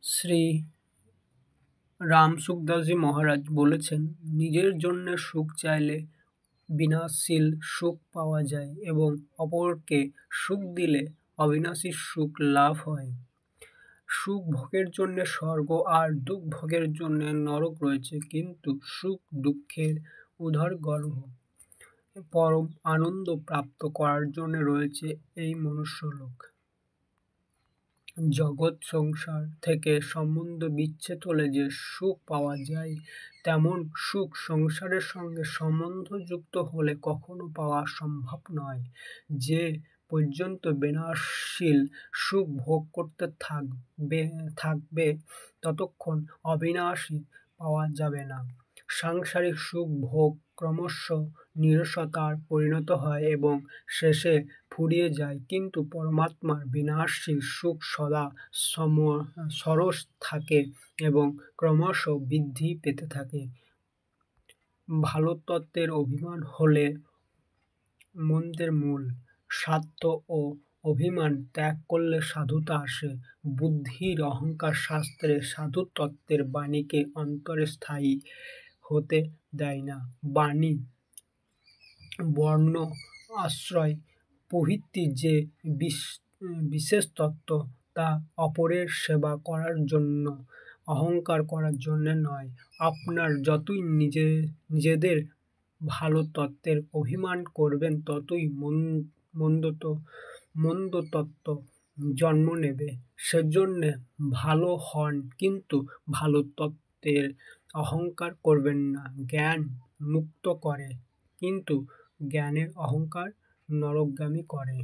শ্রী রাম সুখদাসজি মহারাজ বলেছেন, নিজের জন্য সুখ চাইলে বিনাশশীল সুখ পাওয়া যায় এবং অপরকে সুখ দিলে অবিনাশী সুখ লাভ হয়। সুখ ভোগের জন্য স্বর্গ আর দুঃখ ভোগের জন্য নরক রয়েছে, কিন্তু সুখ দুঃখের উদরগর্ভ। পরম আনন্দ প্রাপ্ত করার জন্য রয়েছে এই মনুষ্যলোক। জগৎ সংসার থেকে সম্বন্ধ বিচ্ছেদ হলে যে সুখ পাওয়া যায়, তেমন সুখ সংসারের সঙ্গে সম্বন্ধযুক্ত হলে কখনো পাওয়া সম্ভব নয়। যে পর্যন্ত বিনাশশীল সুখ ভোগ করতে থাকবে ততক্ষণ অবিনাশী পাওয়া যাবে না। সাংসারিক সুখ ভোগ ক্রমশ নীরসতার পরিণত হয় এবং শেষে ফুরিয়ে যায়, কিন্তু পরমাত্মার বিনাশশীল সুখ সদা সরস থাকে এবং ক্রমশ বৃদ্ধি পেতে থাকে। ভালো তত্ত্বের অভিমান হলে মন্দের মূল। স্বার্থ ও অভিমান ত্যাগ করলে সাধুতা আসে। বুদ্ধির অহংকার শাস্ত্রে সাধু তত্ত্বের বাণীকে অন্তরে স্থায়ী হতে দেয় না। বাণী, বর্ণ, আশ্রয় প্রভৃতি যে বিশেষ তত্ত্ব, তা অপরের সেবা করার জন্য, অহংকার করার জন্য নয়। আপনার যতই নিজেদের ভালো তত্ত্বের অভিমান করবেন, ততই মন্দ তত্ত্ব জন্ম নেবে। সেজন্যে ভালো হন, কিন্তু ভালো তত্ত্বের অহংকার করবেন না। জ্ঞান মুক্ত করে, কিন্তু জ্ঞানের অহংকার নরকগামী করে।